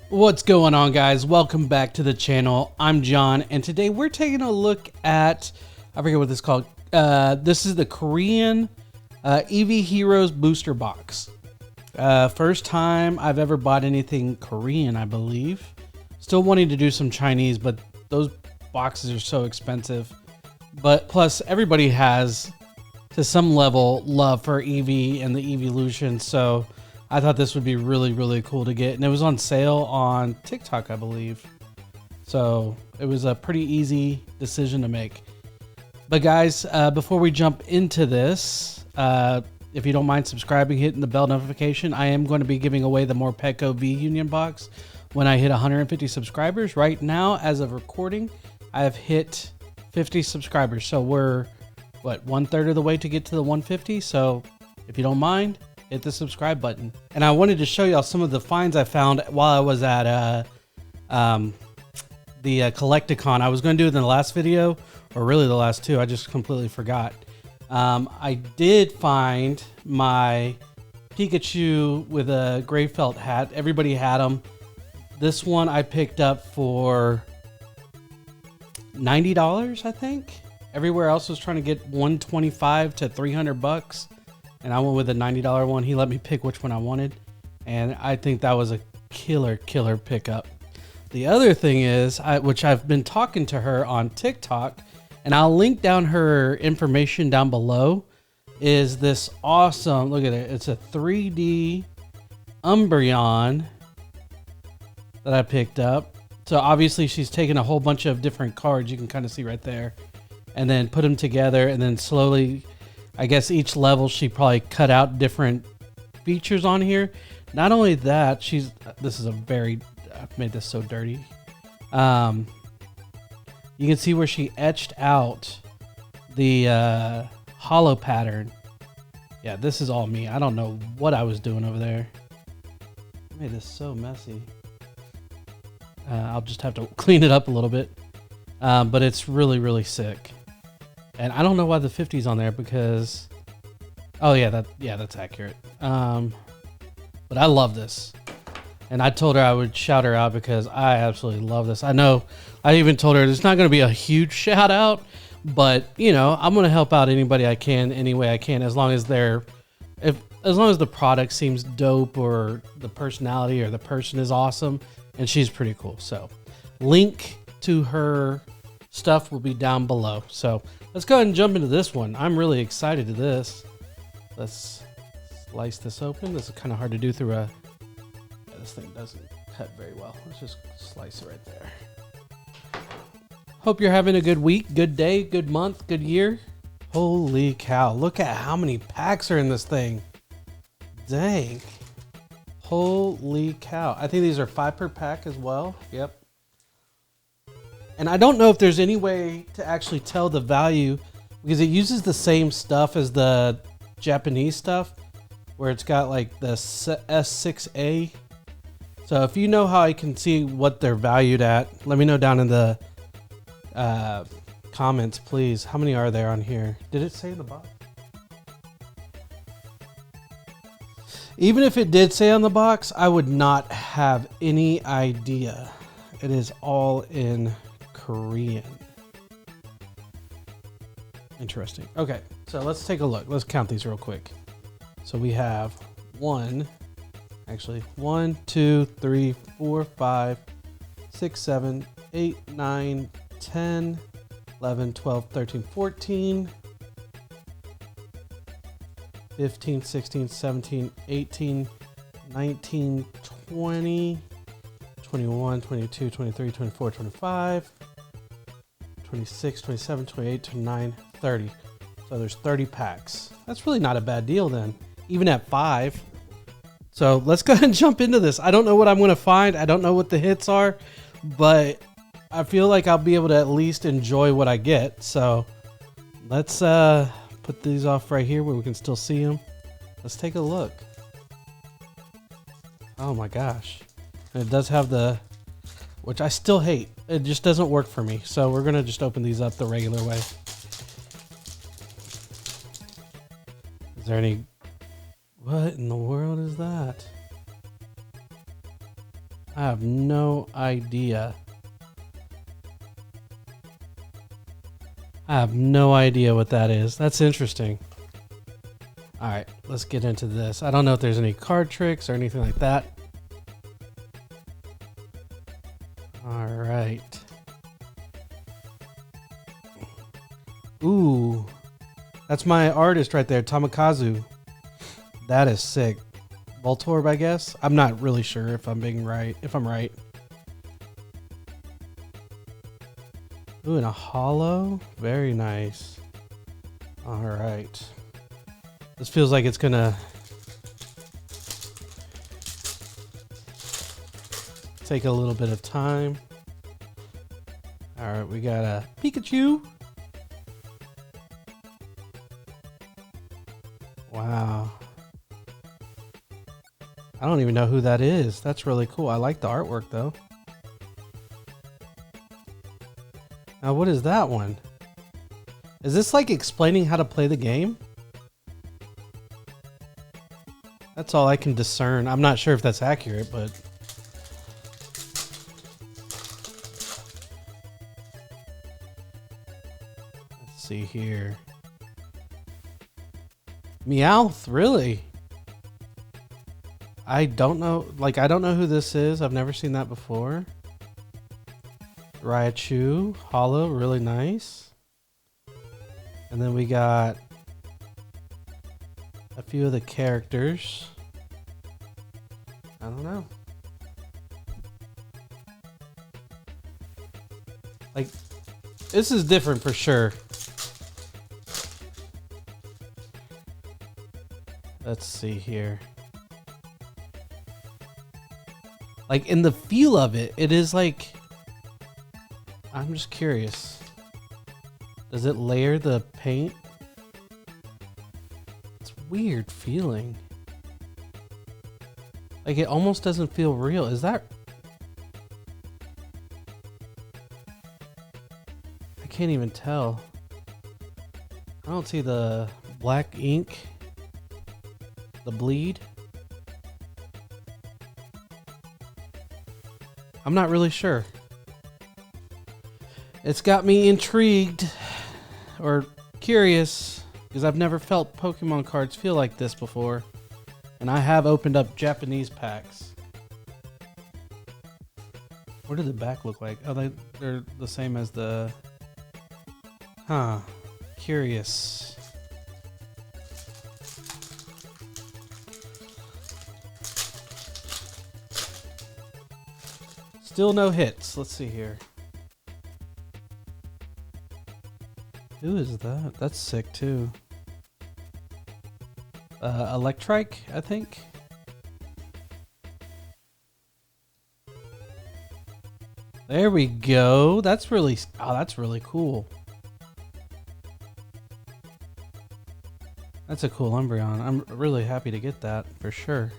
What's going on, guys? Welcome back to the channel. I'm John, and today we're taking a look at, I forget what this is called. This is the Korean Eevee Heroes booster box. First time I've ever bought anything Korean, I believe. Still wanting to do some Chinese, but those boxes are so expensive. But plus, everybody has, to some level, love for Eevee and the Eeveelution, so I thought this would be really cool to get. And it was on sale on TikTok, I believe. So it was a pretty easy decision to make. But guys, before we jump into this, if you don't mind subscribing, hitting the bell notification, I am going to be giving away the Morpeko V Union box when I hit 150 subscribers. Right now, as of recording, I have hit 50 subscribers. So we're, what, 1/3 of the way to get to the 150. So if you don't mind, hit the subscribe button. And I wanted to show y'all some of the finds I found while I was at the Collecticon. I was going to do it in the last video, or really the last two. I just completely forgot. I did find my Pikachu with a gray felt hat. Everybody had them. This one I picked up for $90, I think. Everywhere else was trying to get $125 to $300. And I went with a $90 one. He let me pick which one I wanted. And I think that was a killer pickup. The other thing is, which I've been talking to her on TikTok, and I'll link down her information down below, is this awesome, look at it. It's a 3D Umbreon that I picked up. So obviously she's taken a whole bunch of different cards, you can kind of see right there, and then put them together, and then slowly, I guess each level she probably cut out different features on here. Not only that, this is a very, I've made this so dirty. You can see where she etched out the hollow pattern. Yeah, this is all me. I don't know what I was doing over there. I made this so messy. I'll just have to clean it up a little bit. But it's really sick. And I don't know why the 50's on there because, oh yeah, that's accurate. But I love this. And I told her I would shout her out because I absolutely love this. I know I even told her it's not going to be a huge shout out, but you know, I'm going to help out anybody I can, any way I can, as long as as long as the product seems dope or the personality or the person is awesome, and she's pretty cool. So link to her stuff will be down below. So let's go ahead and jump into this one. I'm really excited to this. Let's slice this open. This is kind of hard to do through a, this thing doesn't cut very well. Let's just slice it right there. Hope you're having a good week, good day, good month, good year. Holy cow, look at how many packs are in this thing. Dang. Holy cow. I think these are 5 per pack as well. Yep. And I don't know if there's any way to actually tell the value because it uses the same stuff as the Japanese stuff where it's got like the S6A. So if you know how I can see what they're valued at, let me know down in the comments, please. How many are there on here? Did it say in the box? Even if it did say on the box, I would not have any idea. It is all in Korean. Interesting. Okay, so let's take a look. Let's count these real quick. So we have 1, 2, 3, 4, 5, 6, 7, 8, 9, 10, 11, 12, 13, 14, 15, 16, 17, 18, 19, 20, 21, 22, 23, 24, 25, 26, 27, 28, 29, 30. So there's 30 packs. That's really not a bad deal then, even at 5. So let's go ahead and jump into this. I don't know what I'm going to find. I don't know what the hits are, but I feel like I'll be able to at least enjoy what I get. So let's put these off right here where we can still see them. Let's take a look. Oh my gosh. And it does have the, which I still hate. It just doesn't work for me. So we're going to just open these up the regular way. Is there any, what in the world is that? I have no idea. I have no idea what that is. That's interesting. All right, let's get into this. I don't know if there's any card tricks or anything like that. All right. Ooh, that's my artist right there, Tamikazu. That is sick. Voltorb, I guess. I'm not really sure if I'm being right. If I'm right. Ooh, and a hollow. Very nice. All right. This feels like it's gonna take a little bit of time. All right, we got a Pikachu. Wow. I don't even know who that is. That's really cool. I like the artwork though. Now, what is that one? Is this like explaining how to play the game? That's all I can discern. I'm not sure if that's accurate, but... Let's see here. Meowth, really? I don't know. Like, I don't know who this is. I've never seen that before. Raichu, hollow, really nice. And then we got a few of the characters. I don't know. Like, this is different for sure. Let's see here. Like, in the feel of it, it is like... I'm just curious. Does it layer the paint? It's weird feeling. Like, it almost doesn't feel real. Is that... I can't even tell. I don't see the black ink. The bleed. I'm not really sure. It's got me intrigued or curious because I've never felt Pokemon cards feel like this before. And I have opened up Japanese packs. What did the back look like? Oh, they're the same as the... Huh. Curious. Still no hits. Let's see here. Who is that? That's sick too. Electrike, I think. There we go. That's really, oh, that's really cool. That's a cool Umbreon. I'm really happy to get that for sure.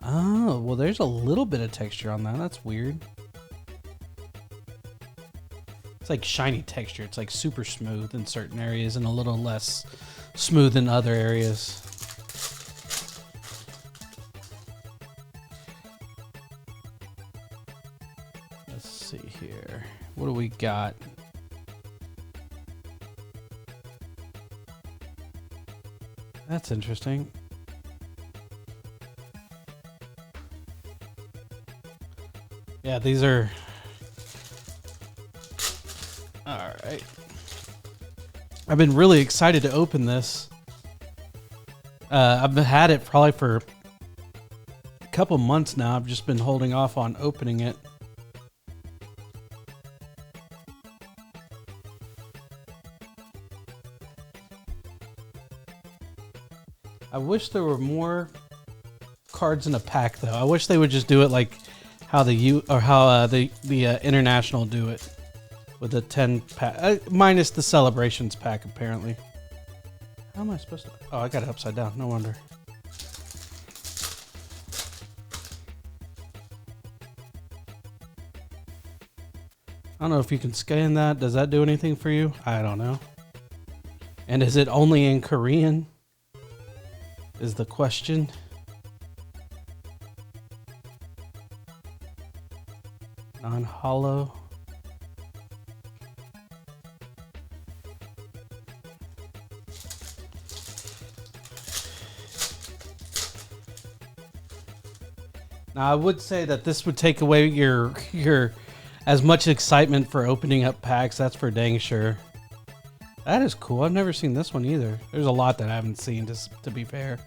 Oh, well, there's a little bit of texture on that. That's weird. It's like shiny texture. It's like super smooth in certain areas and a little less smooth in other areas. Let's see here. What do we got? That's interesting. Yeah, these are... Alright. I've been really excited to open this. I've had it probably for a couple months now. I've just been holding off on opening it. I wish there were more cards in a pack, though. I wish they would just do it like how the international do it with the 10 pack, minus the celebrations pack apparently. How am I supposed to? Oh, I got it upside down. No wonder. I don't know if you can scan that. Does that do anything for you? I don't know. And is it only in Korean? Is the question. Non-hollow. Now I would say that this would take away your as much excitement for opening up packs. That's for dang sure. That is cool. I've never seen this one either. There's a lot that I haven't seen, to be fair.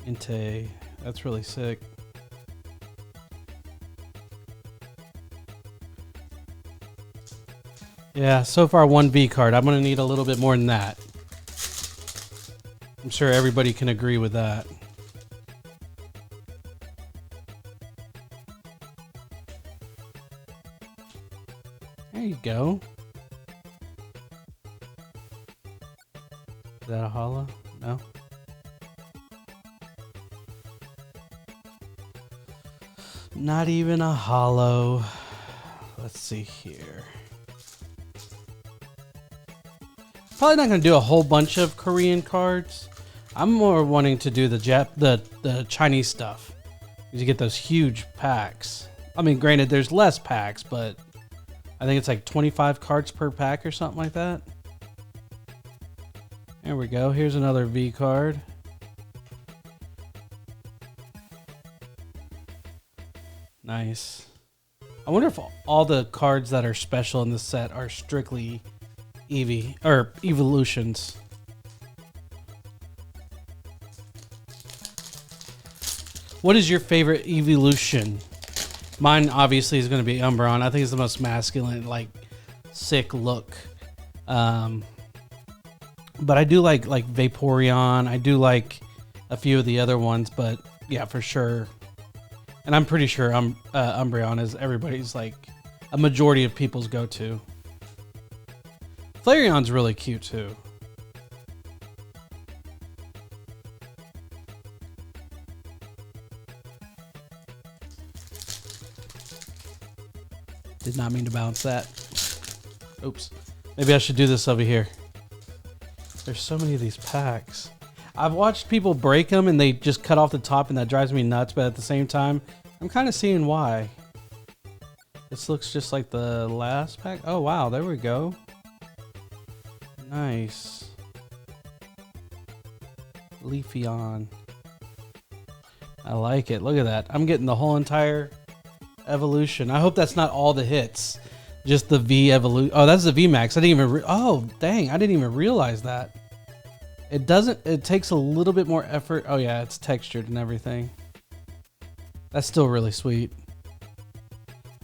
Inte. That's really sick. Yeah, so far one V card. I'm going to need a little bit more than that. I'm sure everybody can agree with that. There you go. Is that a hollow? No. Not even a hollow. Let's see here. Probably not going to do a whole bunch of Korean cards. I'm more wanting to do the Chinese stuff. You get those huge packs. I mean, granted, there's less packs, but I think it's like 25 cards per pack or something like that. There we go. Here's another V card. Nice. I wonder if all the cards that are special in this set are strictly Eevee or evolutions. What is your favorite evolution? Mine obviously is going to be Umbreon. I think it's the most masculine, like sick look. But I do like Vaporeon. I do like a few of the other ones, but yeah, for sure. And I'm pretty sure Umbreon is everybody's, like, a majority of people's go-to. Flareon's really cute too. Did not mean to bounce that. Oops. Maybe I should do this over here. There's so many of these packs. I've watched people break them and they just cut off the top, and that drives me nuts, but at the same time, I'm kind of seeing why. This looks just like the last pack. Oh, wow. There we go. Nice. Leafeon. I like it. Look at that. I'm getting the whole entire evolution. I hope that's not all the hits. Just the V evolution. Oh, that's the V Max. I didn't even. Oh, dang. I didn't even realize that. It doesn't. It takes a little bit more effort. Oh, yeah. It's textured and everything. That's still really sweet.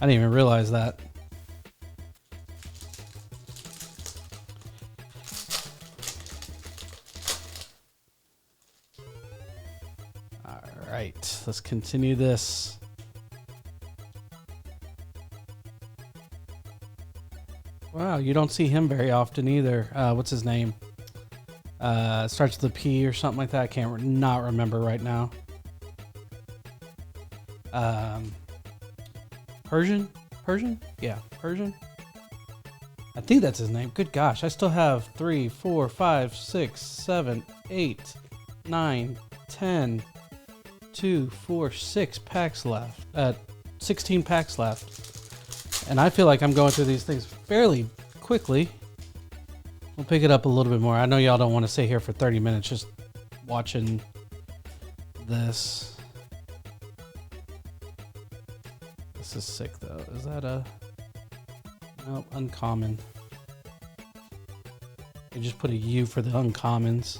I didn't even realize that. All right, let's continue this. Wow, you don't see him very often either. What's his name? Starts with a P or something like that. I can't not remember right now. Persian? Yeah, Persian. I think that's his name. Good gosh, I still have 3, 4, 5, 6, 7, 8, 9, 10, 2, 4, 6 packs left. 16 packs left. And I feel like I'm going through these things fairly quickly. We'll pick it up a little bit more. I know y'all don't want to stay here for 30 minutes just watching this. This is sick though. Is that a... Nope, uncommon. They just put a U for the uncommons.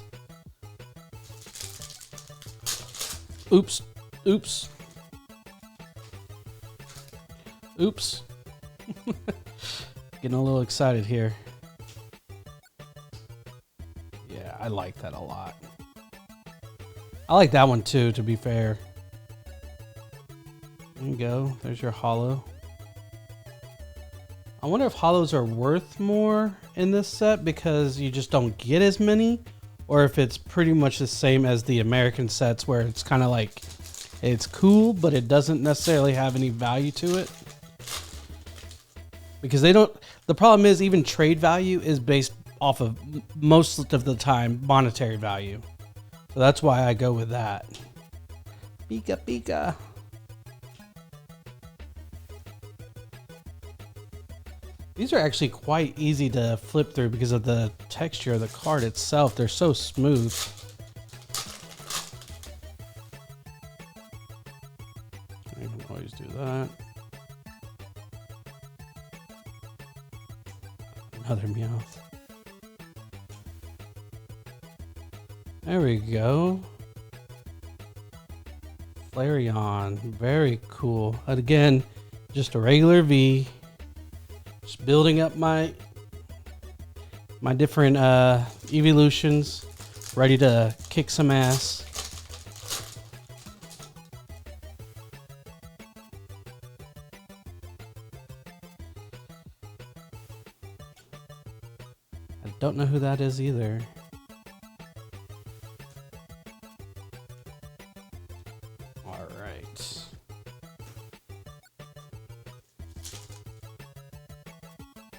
Oops. Oops. Oops. Getting a little excited here. Yeah, I like that a lot. I like that one too, to be fair. There you go. There's your hollow. I wonder if hollows are worth more in this set because you just don't get as many, or if it's pretty much the same as the American sets where it's kind of like it's cool, but it doesn't necessarily have any value to it. Because they don't... The problem is even trade value is based off of most of the time monetary value. So that's why I go with that. Pika Pika. These are actually quite easy to flip through because of the texture of the card itself. They're so smooth. You can always do that. Another Meowth. There we go. Flareon, very cool. And again, just a regular V. Just building up my different evolutions, ready to kick some ass. I don't know who that is either.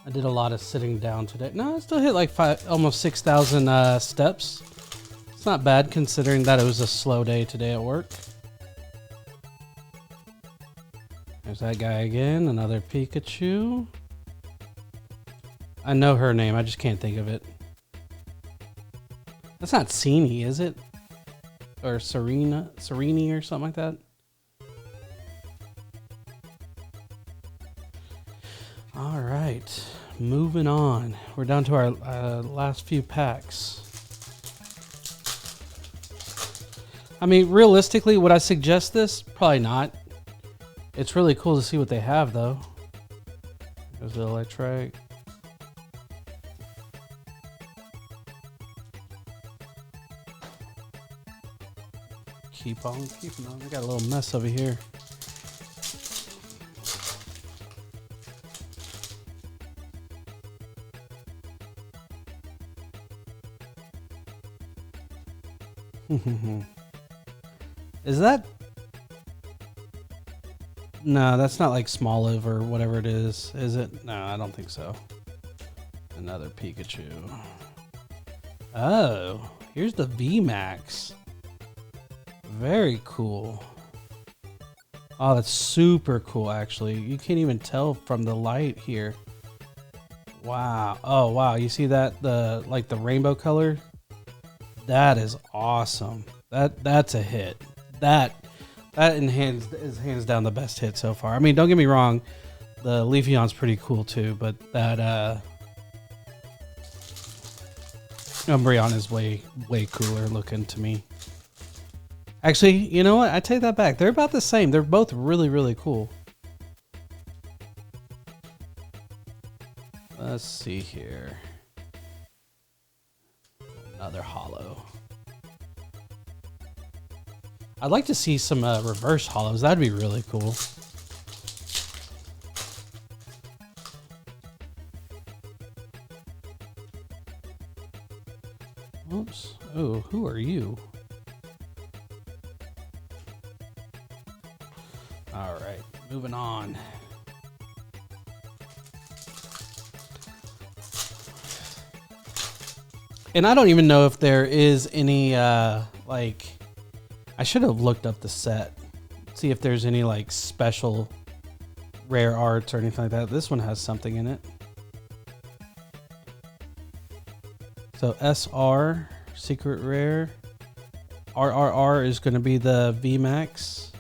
I did a lot of sitting down today. No, I still hit like almost 6,000 steps. It's not bad considering that it was a slow day today at work. There's that guy again, another Pikachu. I know her name, I just can't think of it. That's not Seenie, is it? Or Serene or something like that? All right, moving on. We're down to our last few packs. I mean, realistically, would I suggest this? Probably not. It's really cool to see what they have, though. There's the Electric. Keep on keeping on. I got a little mess over here. Is that? No, that's not like Smoliv or whatever it is it? No, I don't think so. Another Pikachu. Oh, here's the VMAX. Very cool. Oh, that's super cool, actually. You can't even tell from the light here. Wow. Oh, wow. You see that? The rainbow color? That is awesome. That's a hit. That is hands down the best hit so far. I mean, don't get me wrong, the Leafeon's pretty cool too, but that Umbreon is way cooler looking to me. Actually, you know what? I take that back. They're about the same. They're both really cool. Let's see here. Another holo. I'd like to see some reverse holos. That'd be really cool. Oops. Oh, who are you? All right, moving on. And I don't even know if there is any, like, I should have looked up the set. See if there's any, like, special rare arts or anything like that. This one has something in it. So SR, secret rare. RRR is going to be the VMAX.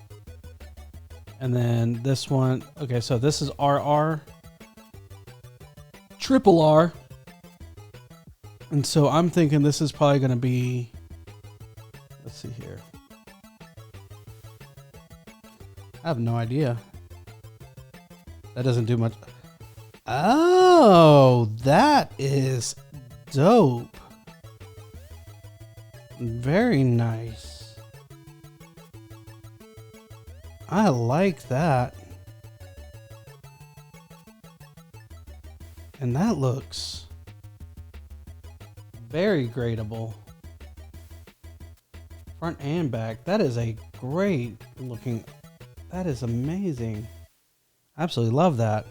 And then this one, okay, so this is RR. Triple R. And so I'm thinking this is probably going to be, let's see here. I have no idea. That doesn't do much. Oh, that is dope. Very nice. I like that. And that looks very gradable. Front and back. That is a great looking. That is amazing. Absolutely love that.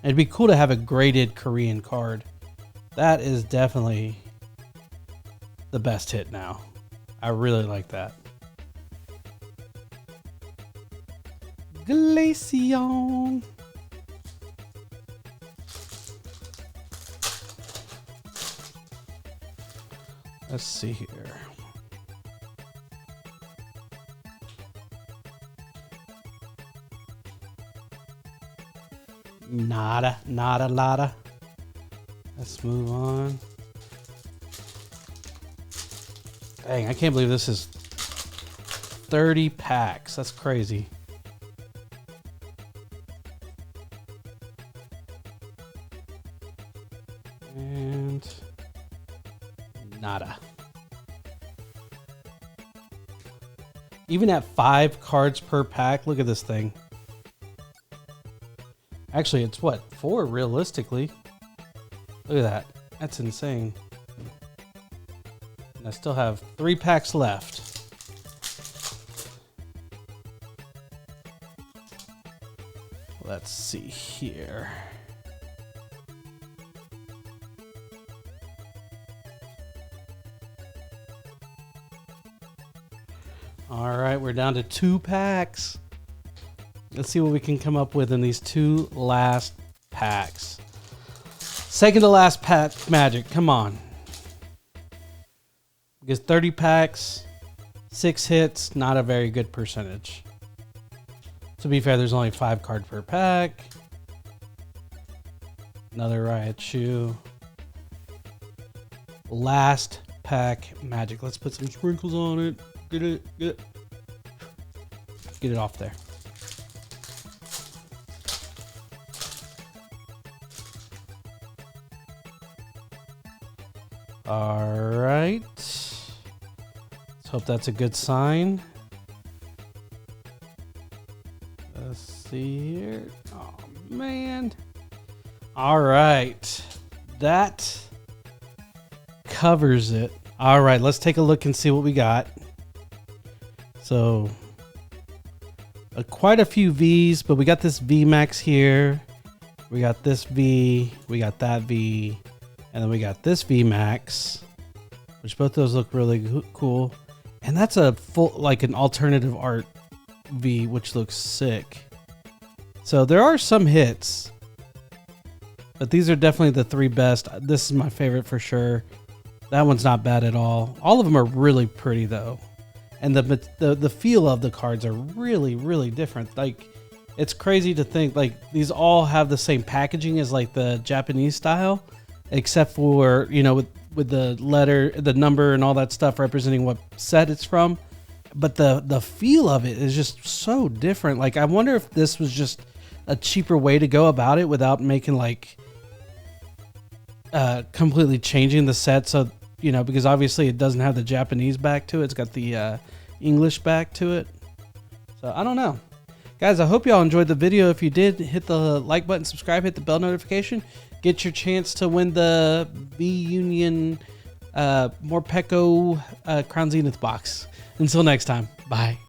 It'd be cool to have a graded Korean card. That is definitely the best hit now. I really like that. Glaceon. Let's see here. Nada, nada, nada. Let's move on. Dang, I can't believe this is 30 packs. That's crazy. And nada. Even at 5 cards per pack, look at this thing. Actually, it's what, 4 realistically. Look at that. That's insane. And I still have 3 packs left. Let's see here. All right, we're down to 2 packs. Let's see what we can come up with in these 2 last packs. Second to last pack magic, come on. Because 30 packs, 6 hits, not a very good percentage. To be fair, there's only 5 cards per pack. Another Raichu. Last pack magic. Let's put some sprinkles on it. Get it off there. All right. Let's hope that's a good sign. Let's see here. Oh, man. All right. That covers it. All right. Let's take a look and see what we got. So, quite a few V's, but we got this V Max here. We got this V. We got that V. And then we got this V Max, which both those look really cool. And that's a full, like an alternative art V, which looks sick. So there are some hits, but these are definitely the 3 best. This is my favorite for sure. That one's not bad at all. All of them are really pretty though. And the feel of the cards are really, really different. Like, it's crazy to think like these all have the same packaging as like the Japanese style, except for, you know, with the letter, the number and all that stuff representing what set it's from. But the feel of it is just so different. Like, I wonder if this was just a cheaper way to go about it without making like completely changing the set. So, you know, because obviously it doesn't have the Japanese back to it. It's got the English back to it. So I don't know. Guys, I hope y'all enjoyed the video. If you did, hit the like button, subscribe, hit the bell notification. Get your chance to win the V-Union Morpeko Crown Zenith box. Until next time, bye.